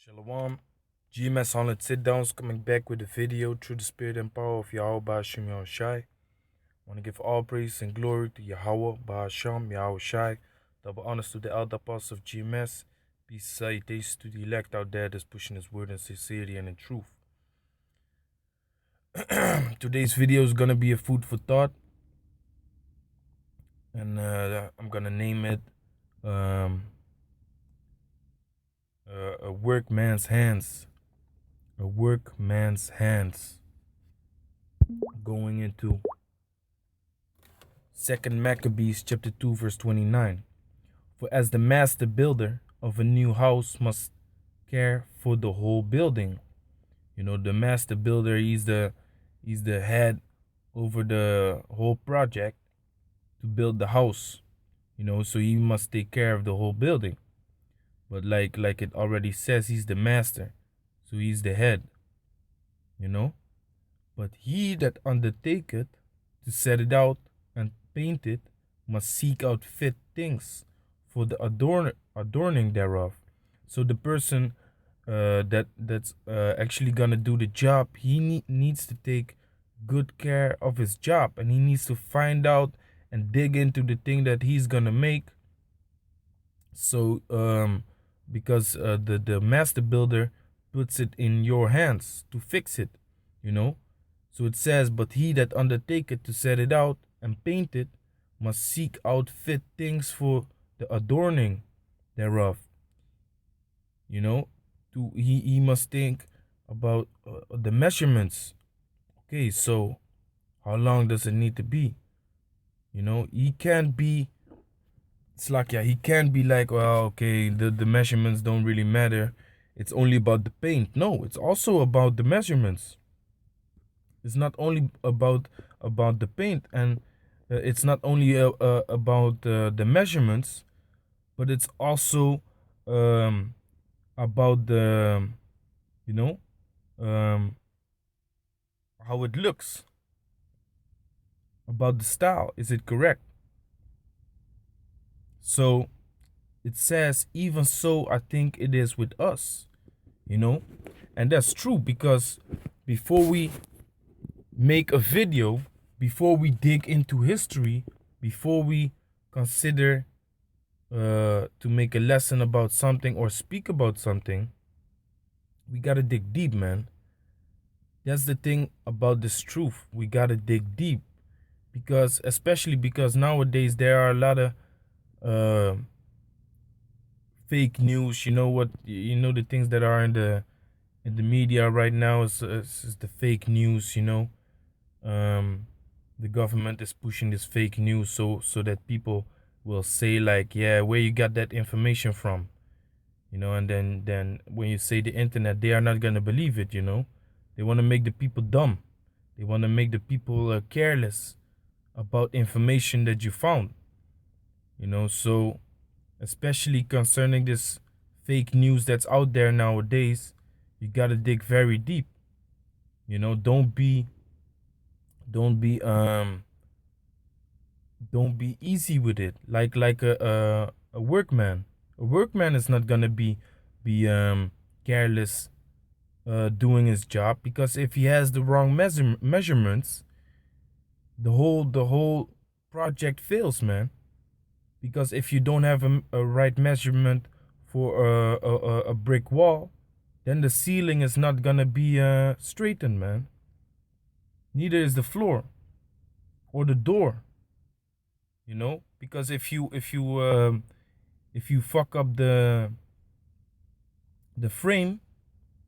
Shalom. GMS on sit downs coming back with a video through the spirit and power of Yahweh Ba'ashim Yahushai. I want to give all praise and glory to Yahweh Ba'asham Yahushai. Double honors to the elder apostles of GMS. Peace salutations to the elect out there that's pushing his word in sincerity and in truth. Today's video is gonna be a food for thought. And I'm gonna name it a workman's hands. A workman's hands. Going into 2nd Maccabees chapter 2 verse 29. For as the master builder of a new house must care for the whole building. You know, the master builder, he's the head over the whole project to build the house. You know, so he must take care of the whole building. But like it already says, he's the master. So he's the head. You know? But he that undertaketh to set it out and paint it must seek out fit things for the adorning thereof. So the person that's actually gonna do the job, he needs to take good care of his job, and he needs to find out and dig into the thing that he's gonna make. So because the master builder puts it in your hands to fix it, you know. So it says, but he that undertaketh to set it out and paint it must seek out fit things for the adorning thereof. You know, he must think about the measurements. Okay, so how long does it need to be? You know, he can't be, it's like, yeah, he can't be like, well, okay, the measurements don't really matter. It's only about the paint. No, it's also about the measurements. It's not only about the paint, and it's not only about the measurements, but it's also about the, you know, how it looks, about the style. Is it correct? So it says, even so, I think it is with us, you know, and that's true, because before we make a video, before we dig into history, before we consider to make a lesson about something or speak about something, we gotta dig deep, man. That's the thing about this truth. We gotta dig deep, because especially because nowadays there are a lot of fake news. You know what? You know, the things that are in the media right now is the fake news. You know, the government is pushing this fake news so that people will say, like, yeah, where you got that information from, you know. And then when you say the internet, they are not gonna believe it. You know, they want to make the people dumb. They want to make the people careless about information that you found. You know, so especially concerning this fake news that's out there nowadays, you gotta dig very deep. You know, don't be easy with it. Like a workman. A workman is not gonna be careless doing his job, because if he has the wrong measurements, the whole project fails, man. Because if you don't have a right measurement for a brick wall, then the ceiling is not gonna be straightened, man. Neither is the floor or the door. You know, because if you fuck up the frame,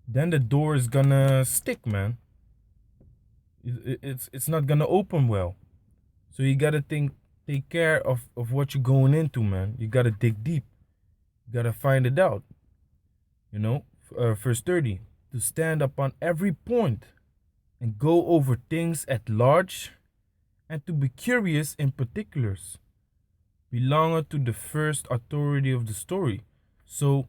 then the door is gonna stick, man. It's not gonna open well. So you gotta take care of what you're going into, man. You gotta dig deep. You gotta find it out. You know, verse 30, to stand upon every point and go over things at large, and to be curious in particulars, belongeth to the first authority of the story. So,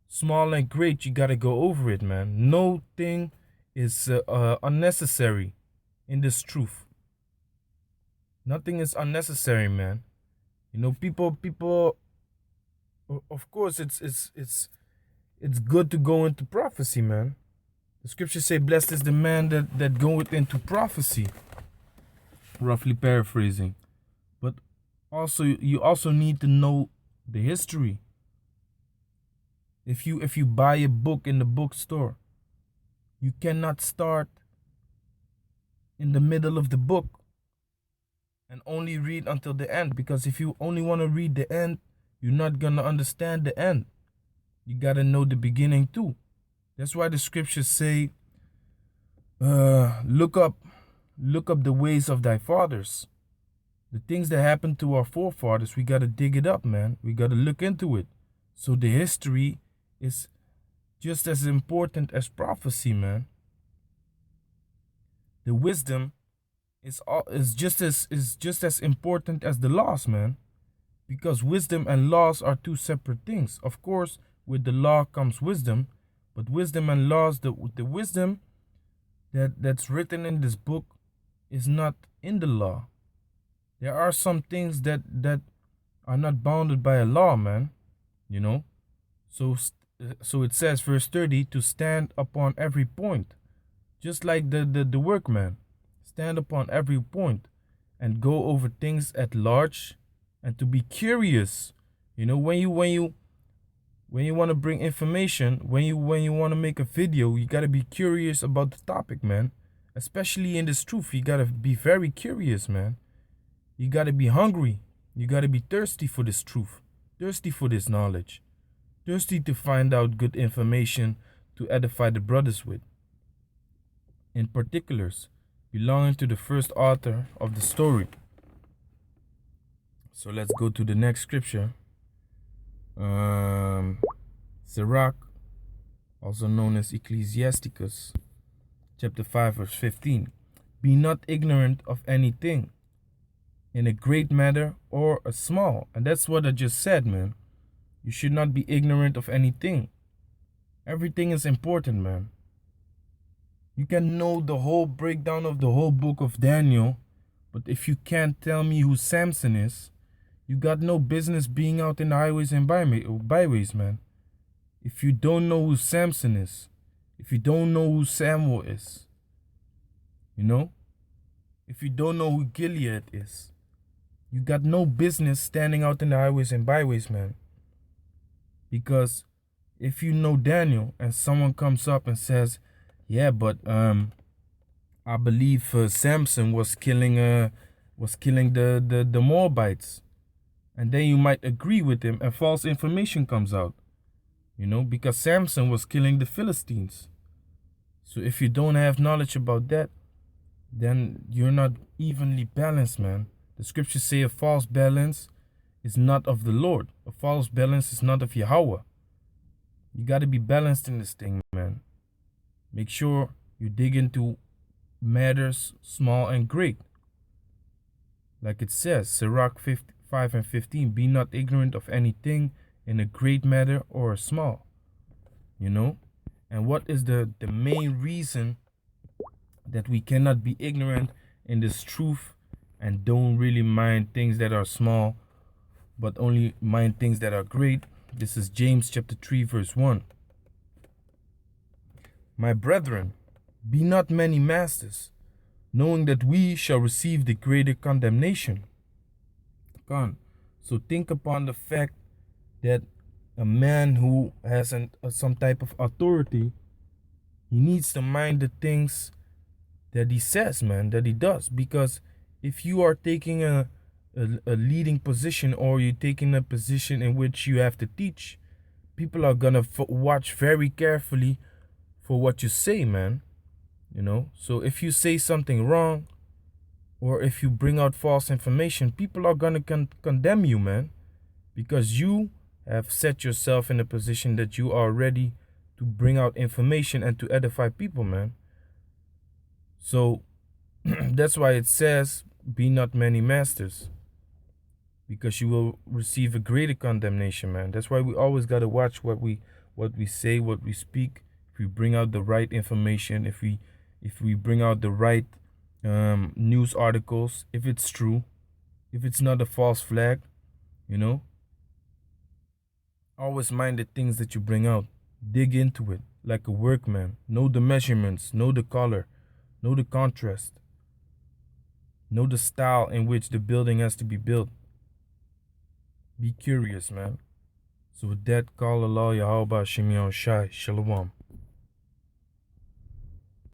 small and great, you gotta go over it, man. No thing is unnecessary in this truth. Nothing is unnecessary, man. You know, people. Of course, it's good to go into prophecy, man. The scriptures say, blessed is the man that goeth into prophecy. Roughly paraphrasing. But also, you also need to know the history. If you buy a book in the bookstore, you cannot start in the middle of the book and only read until the end, because if you only want to read the end, you're not gonna understand the end. You gotta know the beginning too. That's why the scriptures say, look up the ways of thy fathers. The things that happened to our forefathers, we gotta dig it up, man. We gotta look into it. So the history is just as important as prophecy, man. The wisdom is just as important as the laws, man. Because wisdom and laws are two separate things. Of course, with the law comes wisdom, but wisdom and laws, the wisdom that's written in this book is not in the law. There are some things that are not bounded by a law, man. You know? So it says, verse 30, to stand upon every point. Just like the workman. Stand upon every point and go over things at large and to be curious. You know, when you want to bring information, when you want to make a video, you got to be curious about the topic, man. Especially in this truth, you got to be very curious, man. You got to be hungry. You got to be thirsty for this truth, thirsty for this knowledge, thirsty to find out good information to edify the brothers with. In particulars, belonging to the first author of the story. So let's go to the next scripture. Sirach, also known as Ecclesiasticus, chapter 5, verse 15. Be not ignorant of anything, in a great matter or a small. And that's what I just said, man. You should not be ignorant of anything. Everything is important, man. You can know the whole breakdown of the whole book of Daniel, but if you can't tell me who Samson is, you got no business being out in the highways and byways, man. If you don't know who Samson is, if you don't know who Samuel is, you know, if you don't know who Gilead is, you got no business standing out in the highways and byways, man. Because if you know Daniel and someone comes up and says, yeah, but I believe Samson was killing the Moabites, and then you might agree with him, and false information comes out, you know, because Samson was killing the Philistines. So if you don't have knowledge about that, then you're not evenly balanced, man. The scriptures say a false balance is not of the Lord. A false balance is not of Yahweh. You got to be balanced in this thing, man. Make sure you dig into matters small and great. Like it says, Sirach 5 and 15, be not ignorant of anything in a great matter or a small. You know? And what is the main reason that we cannot be ignorant in this truth and don't really mind things that are small, but only mind things that are great? This is James chapter 3, verse 1. My brethren, be not many masters, knowing that we shall receive the greater condemnation. So think upon the fact that a man who has some type of authority, he needs to mind the things that he says, man, that he does. Because if you are taking a leading position, or you're taking a position in which you have to teach, people are gonna watch very carefully for what you say, man. You know, so if you say something wrong, or if you bring out false information, people are gonna condemn you, man, because you have set yourself in a position that you are ready to bring out information and to edify people, man. So that's why it says, be not many masters, because you will receive a greater condemnation, man. That's why we always got to watch what we say, what we speak. If we bring out the right information, if we bring out the right news articles, if it's true, if it's not a false flag, you know, always mind the things that you bring out, Dig into it like a workman. Know the measurements, know the color, know the contrast, know the style in which the building has to be built. Be curious, man. So with that, call Allah Yahweh Shemion Shai. Shalom.